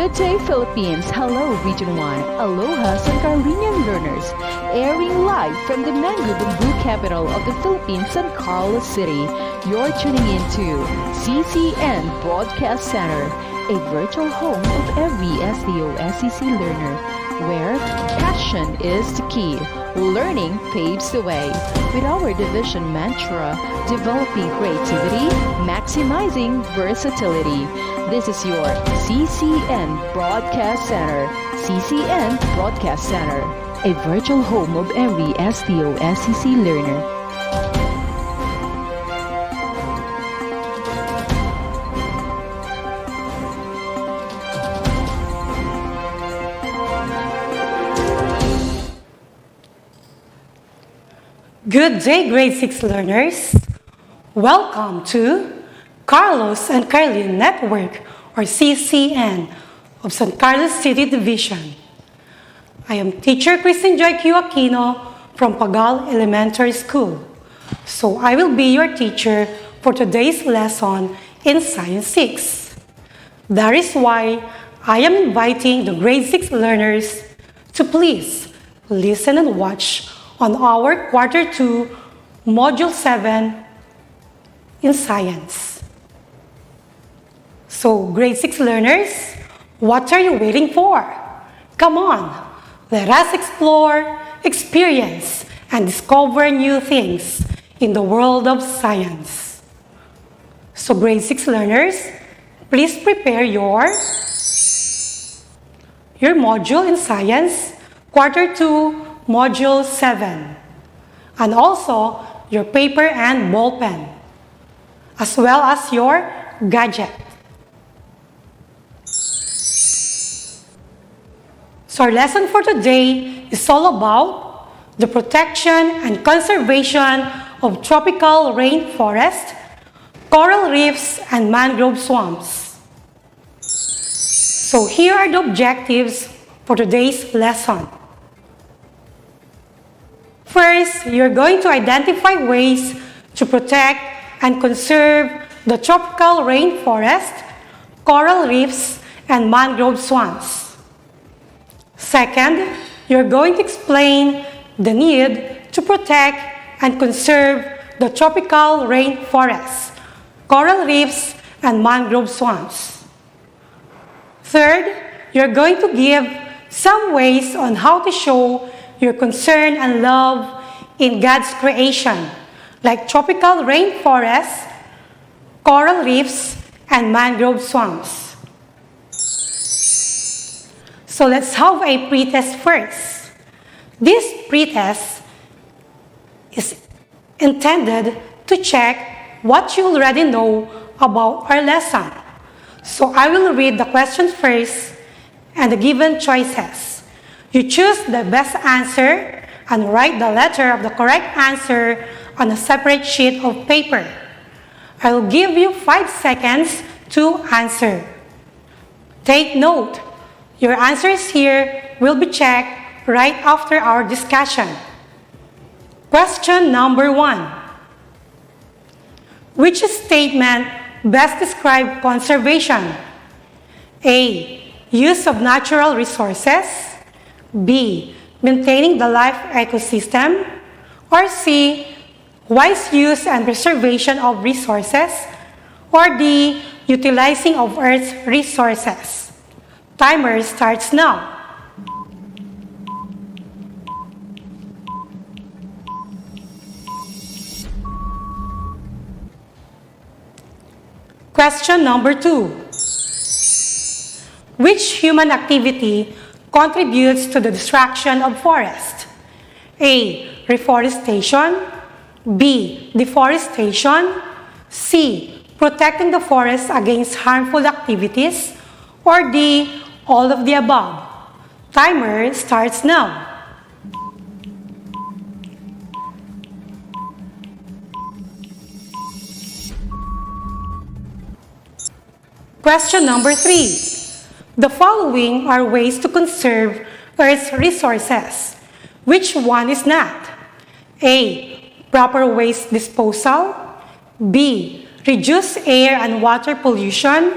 Good day, Philippines. Hello, Region 1. Aloha, San Carlinian learners. Airing live from the Mangrove capital of the Philippines, San Carlos City. You're tuning in to CCN Broadcast Center, a virtual home of every SDO-SEC learner, where passion is the key. Learning paves the way. With our division mantra, developing creativity, maximizing versatility. This is your CCN Broadcast Center. CCN Broadcast Center, a virtual home of every SDO-SEC learner. Good day, grade 6 learners. Welcome to Carlos and Carlin Network, or CCN, of San Carlos City Division. I am teacher Christin Aquino from Pagal Elementary School. So I will be your teacher for today's lesson in Science 6. That is why I am inviting the grade 6 learners to please listen and watch on our Quarter 2, Module 7 in Science. So, grade 6 learners, what are you waiting for? Come on, let us explore, experience, and discover new things in the world of science. So, grade 6 learners, please prepare your module in Science, Quarter 2, Module 7, and also your paper and ball pen, as well as your gadget. So our lesson for today is all about the protection and conservation of tropical rainforest, coral reefs, and mangrove swamps. So here are the objectives for today's lesson. First, you're going to identify ways to protect and conserve the tropical rainforest, coral reefs, and mangrove swamps. Second, you're going to explain the need to protect and conserve the tropical rainforests, coral reefs, and mangrove swamps. Third, you're going to give some ways on how to show your concern and love in God's creation, like tropical rainforests, coral reefs, and mangrove swamps. So let's have a pretest first. This pretest is intended to check what you already know about our lesson. So I will read the question first and the given choices. You choose the best answer and write the letter of the correct answer on a separate sheet of paper. I will give you 5 seconds to answer. Take note, your answers here will be checked right after our discussion. Question number 1. Which statement best describes conservation? A. Use of natural resources. B. Maintaining the life ecosystem. Or C. Wise use and preservation of resources. Or D. Utilizing of Earth's resources. Timer starts now. Question number 2. Which human activity contributes to the destruction of forest? A. Reforestation. B. Deforestation. C. Protecting the forest against harmful activities. Or D. All of the above. Timer starts now. Question number 3. The following are ways to conserve Earth's resources. Which one is not? A. Proper waste disposal. B. Reduce air and water pollution.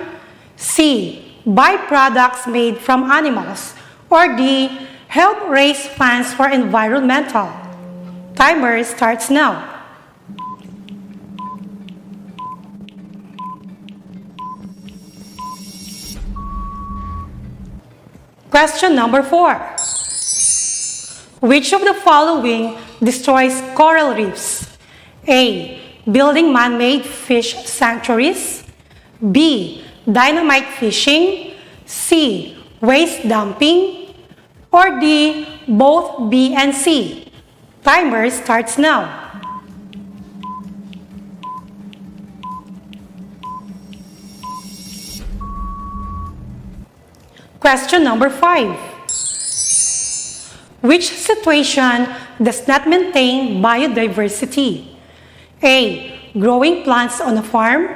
C. byproducts made from animals, or D, help raise funds for environmental? Timer starts now. Question number 4. Which of the following destroys coral reefs? A. Building man-made fish sanctuaries. B. Dynamite fishing. C. Waste dumping. Or D. Both B and C. Timer starts now. Question number 5. Which situation does not maintain biodiversity? A. Growing plants on a farm.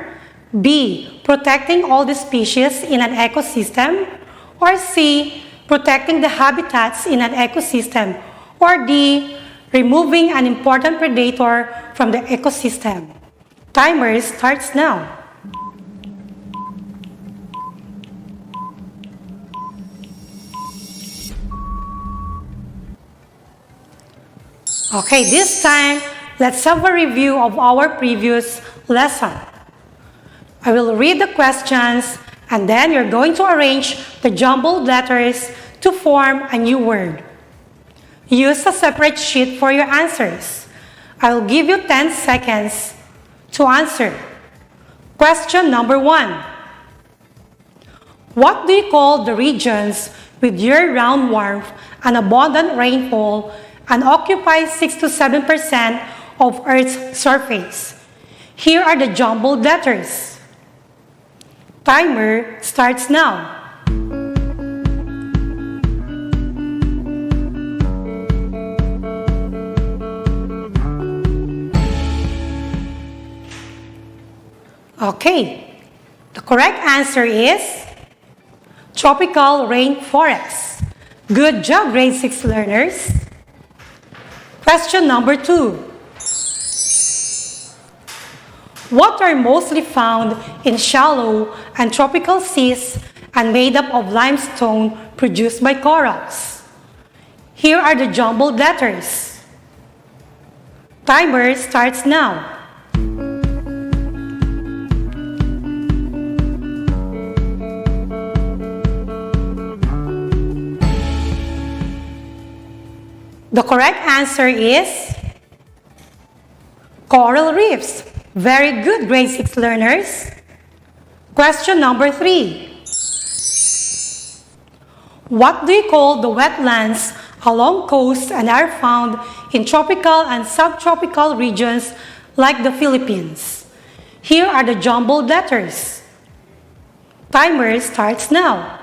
B. Protecting all the species in an ecosystem. Or C. Protecting the habitats in an ecosystem. Or D. Removing an important predator from the ecosystem. Timer starts now. Okay, this time, let's have a review of our previous lesson. I will read the questions and then you're going to arrange the jumbled letters to form a new word. Use a separate sheet for your answers. I will give you 10 seconds to answer. Question number 1. What do you call the regions with year-round warmth and abundant rainfall and occupy 6 to 7% of Earth's surface? Here are the jumbled letters. Timer starts now. Okay, the correct answer is tropical rainforests. Good job, grade 6 learners. Question number 2. What are mostly found in shallow and tropical seas and made up of limestone produced by corals? Here are the jumbled letters. Timer starts now. The correct answer is coral reefs. Very good, grade 6 learners. Question number 3. What do you call the wetlands along coasts and are found in tropical and subtropical regions like the Philippines? Here are the jumbled letters. Timer starts now.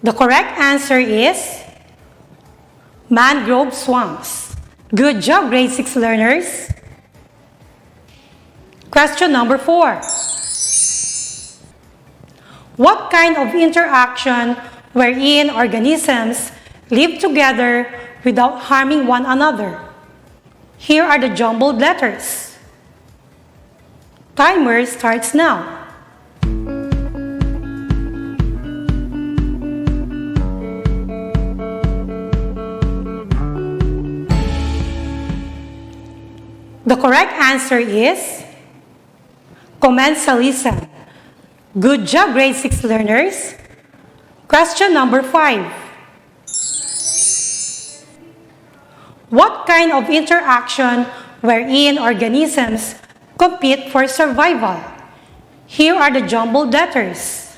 The correct answer is mangrove swamps. Good job, grade 6 learners. Question number 4. What kind of interaction wherein organisms live together without harming one another? Here are the jumbled letters. Timer starts now. The correct answer is commensalism. Good job, grade 6 learners. Question number 5. What kind of interaction wherein organisms compete for survival? Here are the jumbled letters.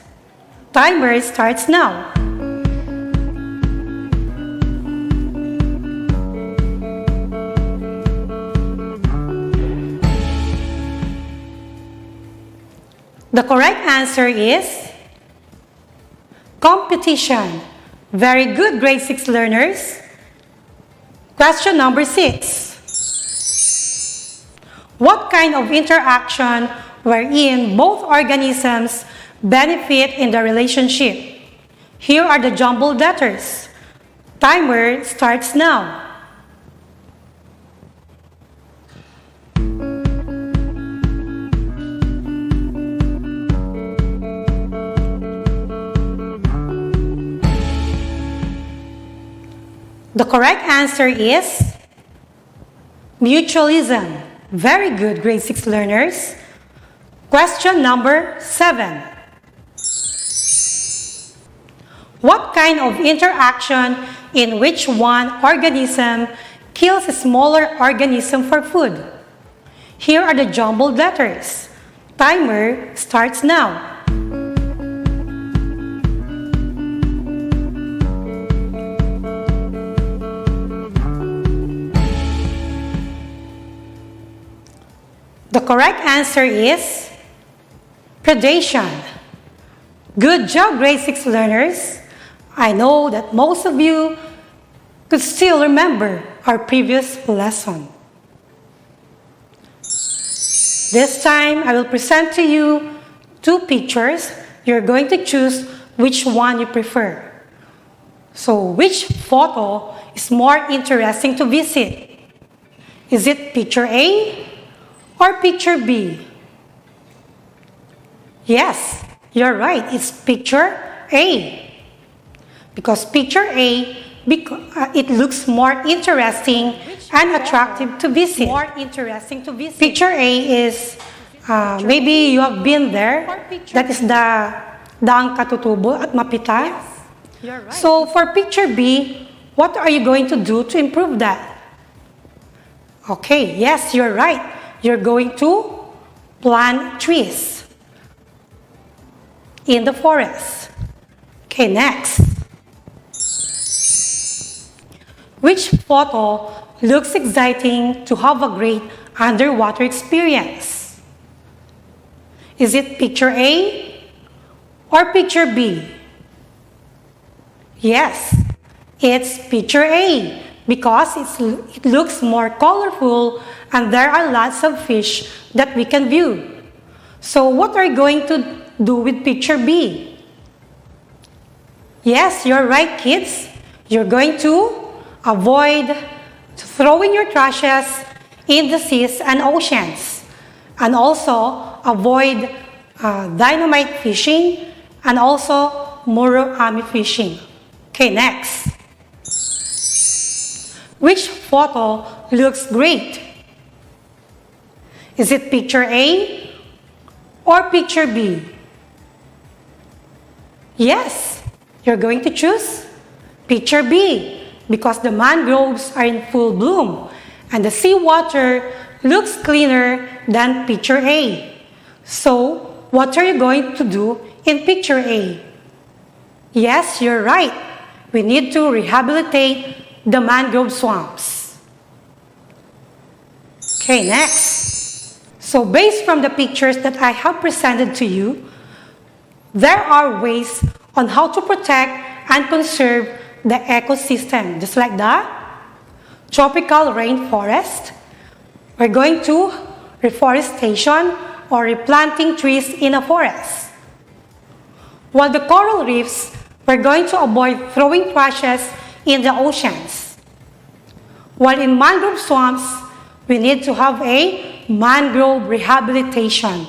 Timer starts now. The correct answer is competition. Very good, grade 6 learners. Question number 6. What kind of interaction wherein both organisms benefit in the relationship? Here are the jumbled letters. Timer starts now. The correct answer is mutualism. Very good, grade 6 learners. Question number 7. What kind of interaction in which one organism kills a smaller organism for food? Here are the jumbled letters. Timer starts now. The correct answer is predation. Good job, grade 6 learners. I know that most of you could still remember our previous lesson. This time, I will present to you 2 pictures. You're going to choose which one you prefer. So, which photo is more interesting to visit? Is it picture A or picture B? Yes, you're right. It's picture A. Because picture A, it looks more interesting and attractive to visit. Picture A is, maybe you have been there. That is the Daang Katutubo at Mapita. Yes, you're right. So for picture B, what are you going to do to improve that? Okay, yes, you're right. You're going to plant trees in the forest. Okay, next. Which photo looks exciting to have a great underwater experience? Is it picture A or picture B? Yes, it's picture A because it looks more colorful and there are lots of fish that we can view. So what are you going to do with picture B? Yes, you're right, kids. You're going to avoid throwing your trashes in the seas and oceans. And also avoid dynamite fishing and also muroami fishing. Okay, next. Which photo looks great? Is it picture A or picture B? Yes, you're going to choose picture B because the mangroves are in full bloom and the seawater looks cleaner than picture A. So, what are you going to do in picture A? Yes, you're right. We need to rehabilitate the mangrove swamps. Okay, next. So, based from the pictures that I have presented to you, there are ways on how to protect and conserve the ecosystem, just like the tropical rainforest. We're going to reforestation or replanting trees in a forest. While the coral reefs, we're going to avoid throwing trashes in the oceans. While in mangrove swamps, we need to have a mangrove rehabilitation.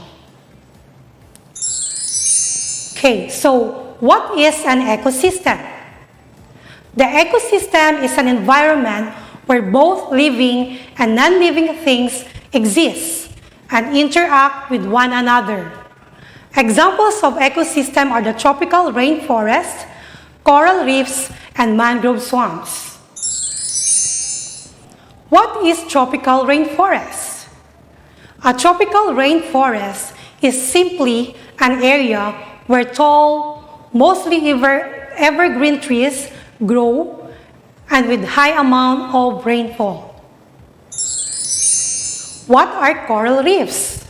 Okay, so what is an ecosystem? The ecosystem is an environment where both living and non-living things exist and interact with one another. Examples of ecosystem are the tropical rainforest, coral reefs, and mangrove swamps. What is tropical rainforest? A tropical rainforest is simply an area where tall, mostly evergreen trees grow and with high amount of rainfall. What are coral reefs?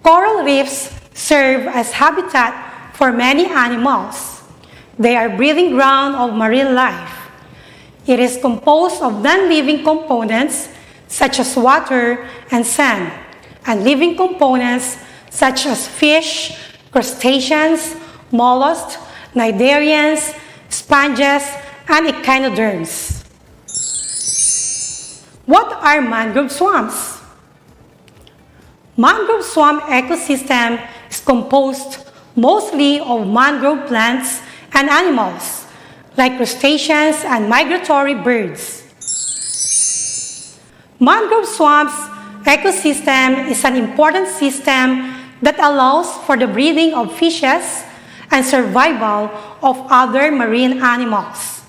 Coral reefs serve as habitat for many animals. They are breeding ground of marine life. It is composed of non-living components such as water and sand, and living components such as fish, crustaceans, mollusks, cnidarians, sponges, and echinoderms. What are mangrove swamps? Mangrove swamp ecosystem is composed mostly of mangrove plants and animals, like crustaceans and migratory birds. Mangrove swamps ecosystem is an important system that allows for the breeding of fishes and survival of other marine animals.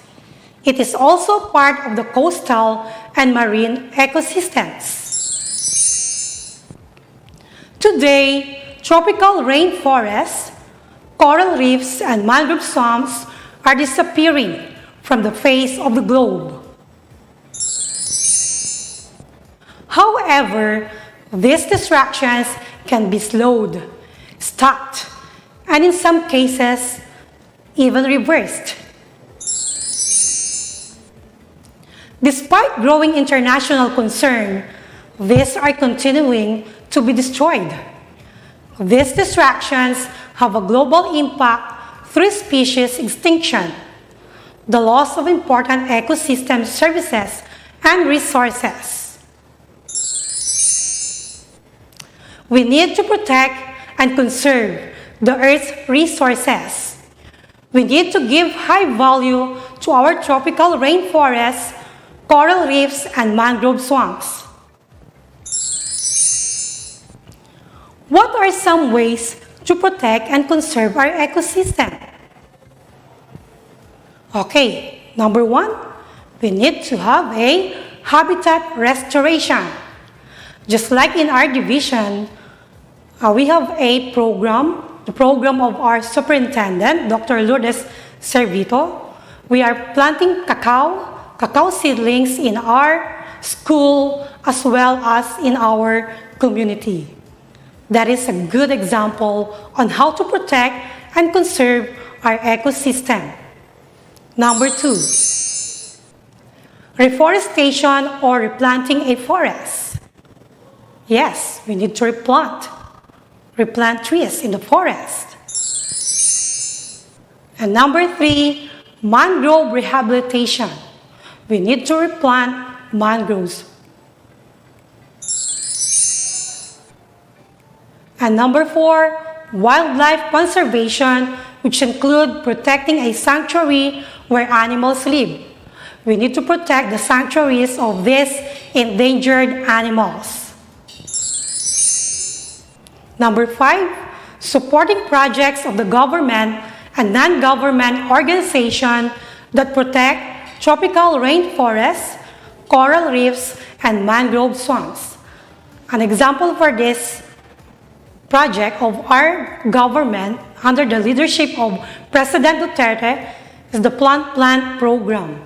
It is also part of the coastal and marine ecosystems. Today, tropical rainforests, coral reefs, and mangrove swamps are disappearing from the face of the globe. However, these destructions can be slowed, stopped, and in some cases, even reversed. Despite growing international concern, these are continuing to be destroyed. These destructions have a global impact through species extinction, the loss of important ecosystem services and resources. We need to protect and conserve the Earth's resources. We need to give high value to our tropical rainforests, coral reefs, and mangrove swamps. What are some ways to protect and conserve our ecosystem? Okay, number one, we need to have a habitat restoration. Just like in our division, we have a program, the program of our superintendent, Dr. Lourdes Servito. We are planting cacao seedlings in our school as well as in our community. That is a good example on how to protect and conserve our ecosystem. Number two, reforestation or replanting a forest. Yes, we need to replant trees in the forest. And number three, mangrove rehabilitation. We need to replant mangroves. And number four, wildlife conservation, which include protecting a sanctuary where animals live. We need to protect the sanctuaries of these endangered animals. Number five, supporting projects of the government and non-government organizations that protect tropical rainforests, coral reefs, and mangrove swamps. An example for this project of our government under the leadership of President Duterte is the Plant program.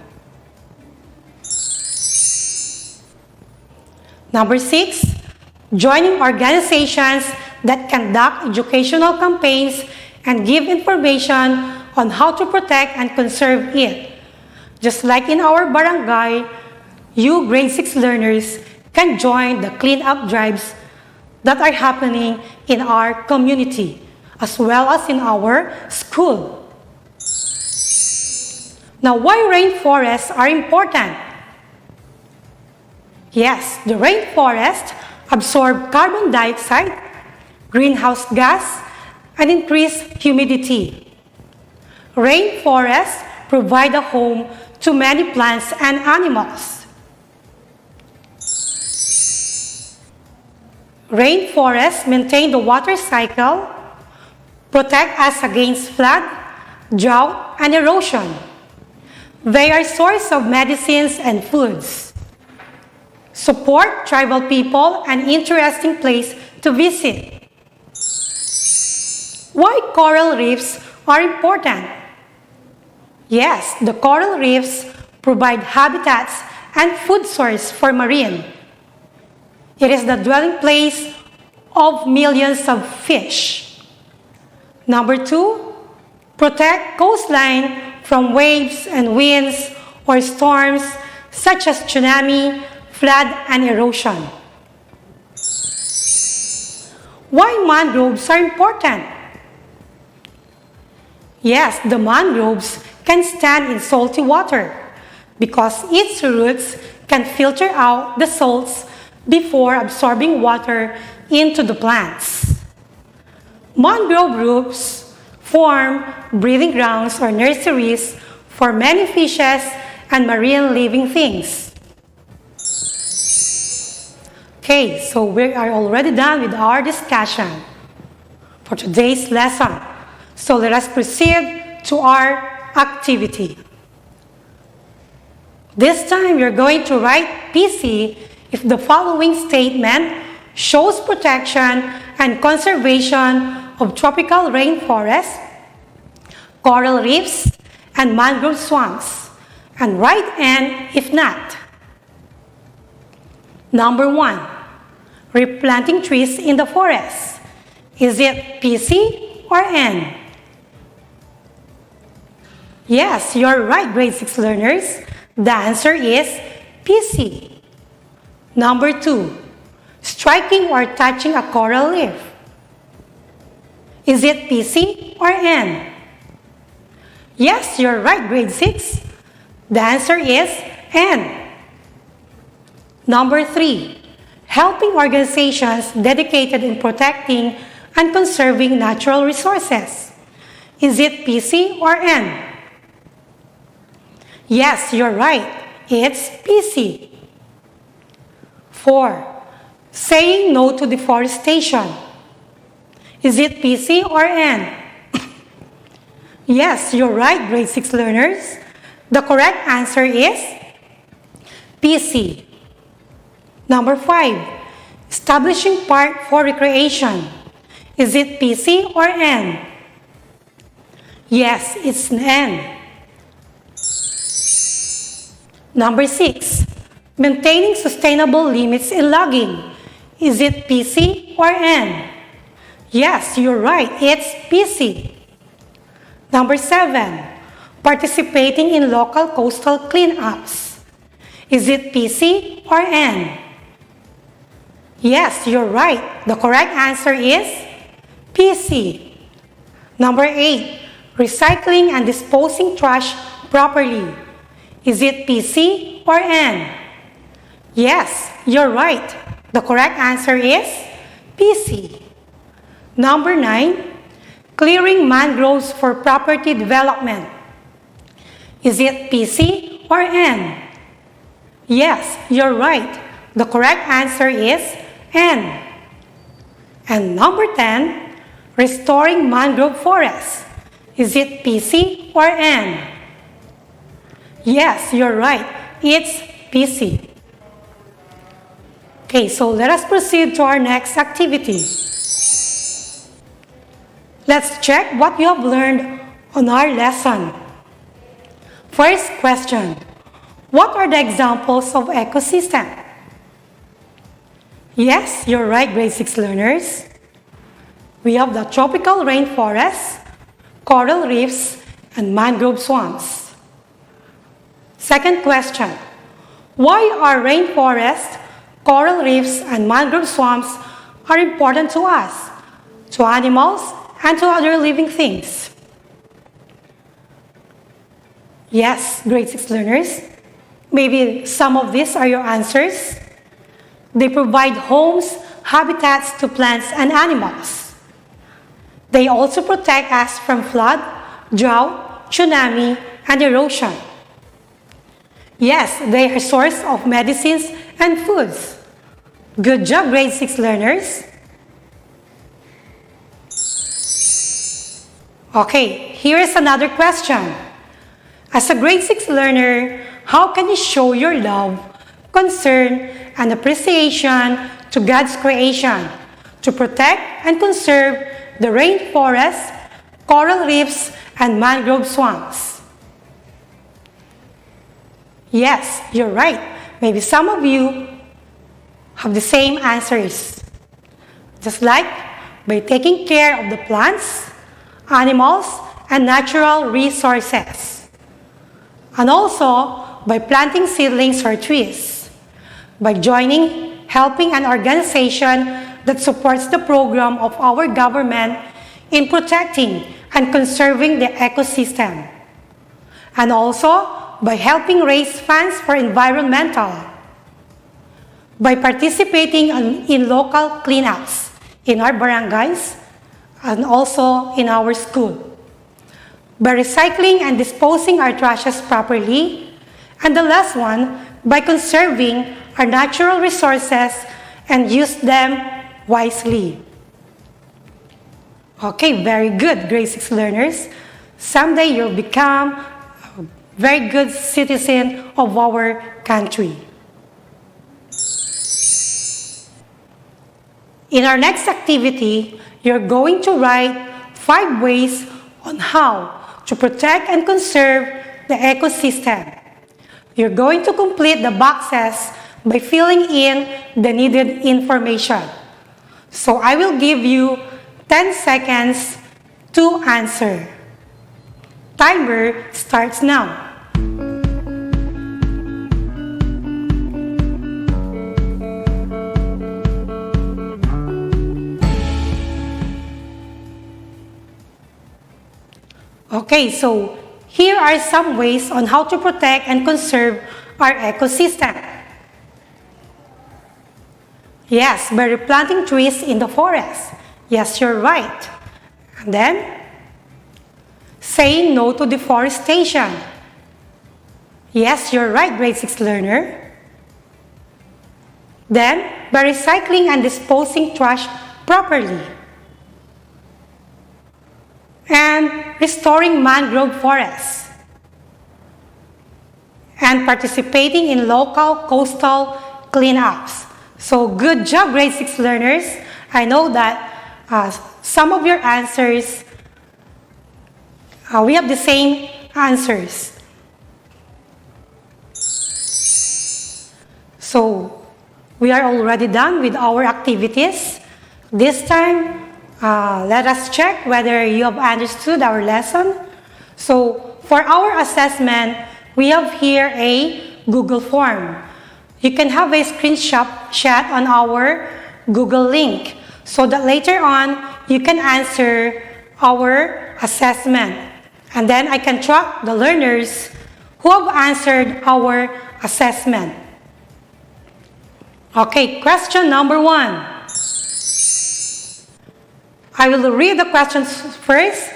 Number six, joining organizations that conduct educational campaigns and give information on how to protect and conserve it. Just like in our barangay, you grade 6 learners can join the cleanup drives that are happening in our community as well as in our school. Now, why rainforests are important? Yes, the rainforest absorb carbon dioxide, greenhouse gas, and increase humidity. Rainforests provide a home to many plants and animals. Rainforests maintain the water cycle, protect us against flood, drought, and erosion. They are source of medicines and foods. Support tribal people and interesting place to visit. Why coral reefs are important? Yes, the coral reefs provide habitats and food source for marine. It is the dwelling place of millions of fish. Number two, protect coastline from waves and winds or storms such as tsunami, flood, and erosion. Why mangroves are important? Yes, the mangroves can stand in salty water because its roots can filter out the salts before absorbing water into the plants. Mangrove roofs form breeding grounds or nurseries for many fishes and marine living things. Okay, so we are already done with our discussion for today's lesson. So let us proceed to our activity. This time you're going to write PC if the following statement shows protection and conservation of tropical rainforests, coral reefs, and mangrove swamps, and write N if not. Number 1, replanting trees in the forest. Is it PC or N? Yes, you're right, grade 6 learners. The answer is PC. Number 2, striking or touching a coral reef. Is it PC or N? Yes, you're right, grade 6. The answer is N. Number 3, helping organizations dedicated in protecting and conserving natural resources. Is it PC or N? Yes, you're right. It's PC. 4, saying no to deforestation. Is it PC or N? Yes, you're right, grade 6 learners. The correct answer is PC. Number 5, establishing park for recreation. Is it PC or N? Yes, it's N. Number 6, maintaining sustainable limits in logging. Is it PC or N? Yes, you're right, it's PC. Number 7, participating in local coastal cleanups. Is it PC or N? Yes, you're right. The correct answer is PC. Number 8, recycling and disposing trash properly. Is it PC or N? Yes, you're right. The correct answer is PC. Number 9, clearing mangroves for property development. Is it PC or N? Yes, you're right. The correct answer is N. And number 10, restoring mangrove forests. Is it PC or N? Yes, you're right. It's PC. Okay, so let us proceed to our next activity. Let's check what you have learned on our lesson. First question, what are the examples of ecosystem? Yes, you're right, grade 6 learners. We have the tropical rainforests, coral reefs, and mangrove swamps. Second question, why are rainforests, coral reefs, and mangrove swamps are important to us, to animals, and to other living things? Yes, grade 6 learners. Maybe some of these are your answers. They provide homes, habitats to plants and animals. They also protect us from flood, drought, tsunami, and erosion. Yes, they are a source of medicines and foods. Good job, grade 6 learners. Okay, here is another question. As a grade 6 learner, how can you show your love, concern, and appreciation to God's creation to protect and conserve the rainforests, coral reefs, and mangrove swamps? Yes, you're right. Maybe some of you have the same answers. Just like by taking care of the plants, animals, and natural resources. And also by planting seedlings or trees. By joining, helping an organization that supports the program of our government in protecting and conserving the ecosystem. and also by helping raise funds for environmental, by participating in local cleanups in our barangays and also in our school, by recycling and disposing our trashes properly, and the last one, by conserving our natural resources and use them wisely. Okay, very good, grade 6 learners. Someday you'll become a very good citizen of our country. In our next activity, you're going to write 5 ways on how to protect and conserve the ecosystem. You're going to complete the boxes by filling in the needed information. So I will give you 10 seconds to answer. Timer starts now. Okay, so here are some ways on how to protect and conserve our ecosystem. Yes, by replanting trees in the forest. Yes, you're right. And then, saying no to deforestation. Yes, you're right, grade 6 learner. Then, by recycling and disposing trash properly. And restoring mangrove forests. And participating in local coastal cleanups. So good job, grade 6 learners. I know that some of your answers, we have the same answers. So we are already done with our activities. This time, let us check whether you have understood our lesson. So for our assessment, we have here a Google form. You can have a screenshot on our Google link so that later on you can answer our assessment. And then I can track the learners who have answered our assessment. Okay, question number 1. I will read the questions first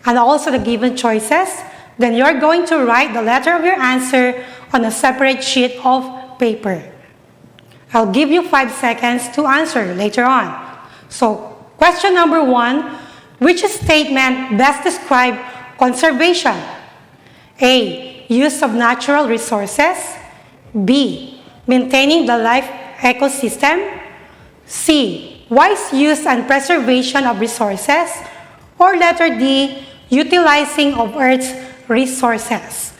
and also the given choices. Then you're going to write the letter of your answer on a separate sheet of paper. I'll give you 5 seconds to answer later on. So, question number 1, which statement best describes conservation? A, use of natural resources. B, maintaining the life ecosystem. C, wise use and preservation of resources. Or letter D, utilizing of Earth's resources.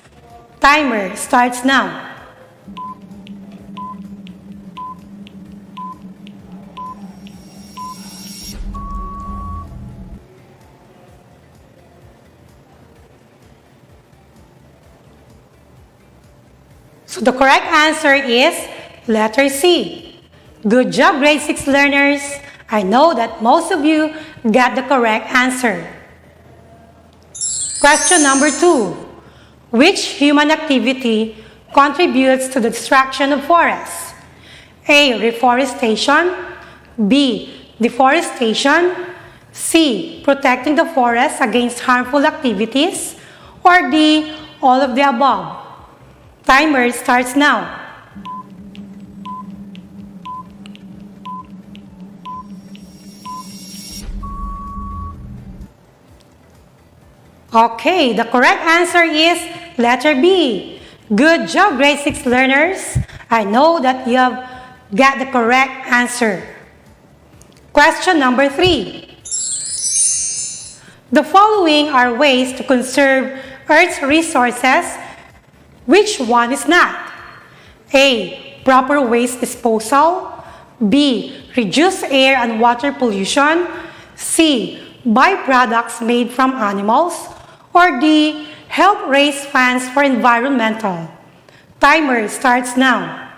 Timer starts now. So the correct answer is letter C. Good job, grade 6 learners. I know that most of you got the correct answer. Question number 2. Which human activity contributes to the destruction of forests? A, reforestation. B, deforestation. C, protecting the forest against harmful activities. Or D, all of the above. Timer starts now. Okay, the correct answer is letter B. Good job, grade 6 learners. I know that you have got the correct answer. Question number 3. The following are ways to conserve Earth's resources. Which one is not? A, proper waste disposal. B, reduce air and water pollution. C, byproducts made from animals. Or D, help raise funds for environmental. Timer starts now.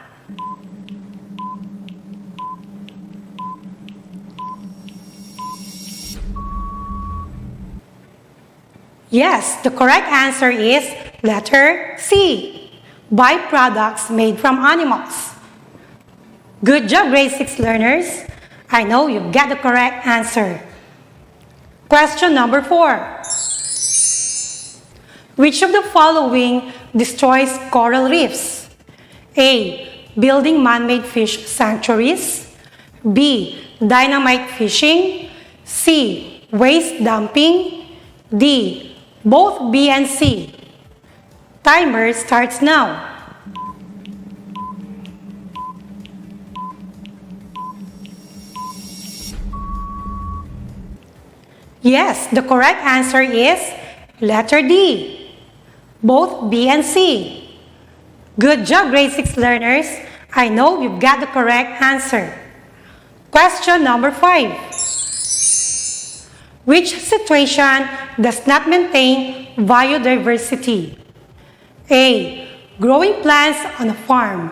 Yes, the correct answer is Letter C, byproducts made from animals. Good job, grade 6 learners. I know you got the correct answer. Question number 4. Which of the following destroys coral reefs? A. Building man-made fish sanctuaries. B. Dynamite fishing. C. Waste dumping. D. Both B and C. Timer starts now. Yes, the correct answer is letter D. Both B and C. Good job, grade 6 learners. I know you've got the correct answer. Question number 5. Which situation does not maintain biodiversity? A. Growing plants on a farm.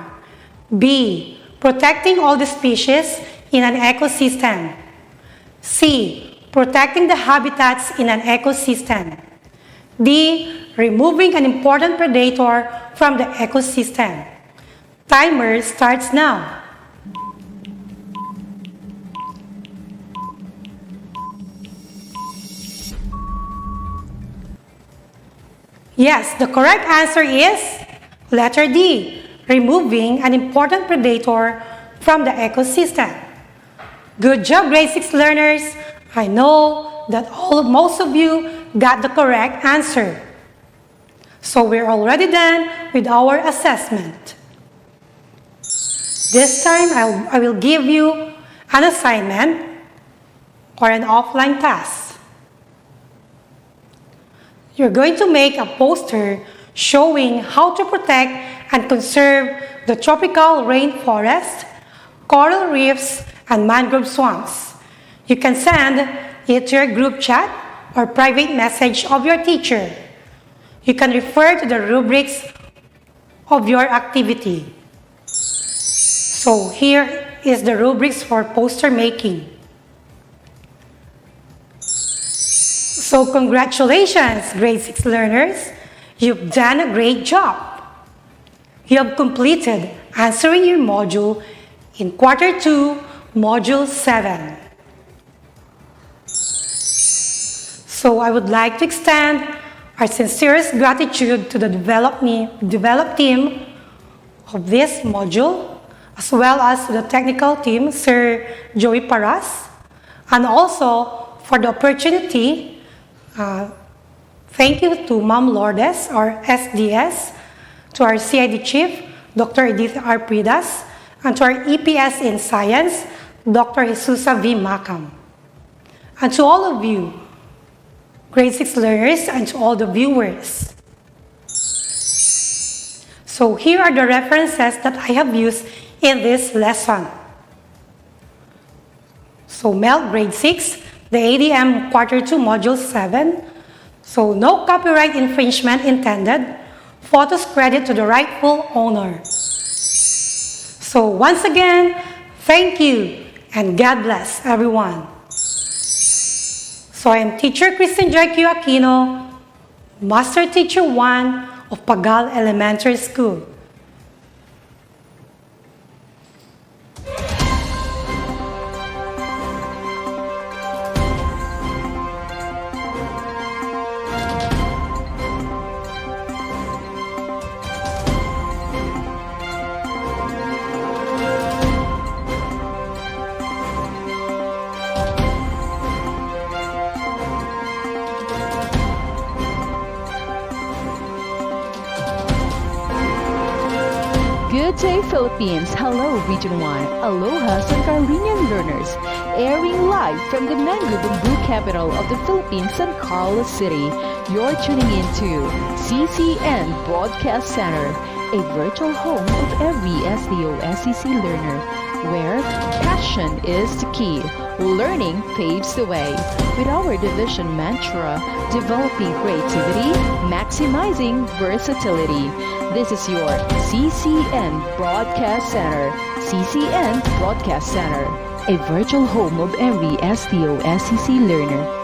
B. Protecting all the species in an ecosystem. C. Protecting the habitats in an ecosystem. D. Removing an important predator from the ecosystem. Timer starts now. Yes, the correct answer is letter D, removing an important predator from the ecosystem. Good job, grade 6 learners. I know that most of you got the correct answer. So we're already done with our assessment. This time, I will give you an assignment or an offline task. You're going to make a poster showing how to protect and conserve the tropical rainforest, coral reefs, and mangrove swamps. You can send it to your group chat or private message of your teacher. You can refer to the rubrics of your activity. So here is the rubrics for poster making. So congratulations, grade 6 learners. You've done a great job. You have completed answering your module in Quarter 2, Module 7. So I would like to extend our sincerest gratitude to the develop team of this module, as well as to the technical team, Sir Joey Paras, and also for the opportunity. Thank you to Ma'am Lourdes, our SDS, to our CID Chief, Dr. Edith R. Pridas, and to our EPS in Science, Dr. Jesusa V. Macam. And to all of you, grade 6 learners, and to all the viewers. So here are the references that I have used in this lesson. So MELT grade 6, the ADM Quarter 2 Module 7. So no copyright infringement intended. Photos credit to the rightful owner. So once again, thank you and God bless everyone. So I am Teacher Christin Aquino, Master Teacher 1 of Pagal Elementary School. Good day, Philippines. Hello, Region 1. Aloha, San Carlinian learners. Airing live from the Mangrove capital of the Philippines, San Carlos City. You're tuning into CCN Broadcast Center, a virtual home of every SDO-SEC learner, where passion is the key. Learning paves the way. With our division mantra, developing creativity, maximizing versatility. This is your CCN Broadcast Center. CCN Broadcast Center, a virtual home of every SDO-SEC learner.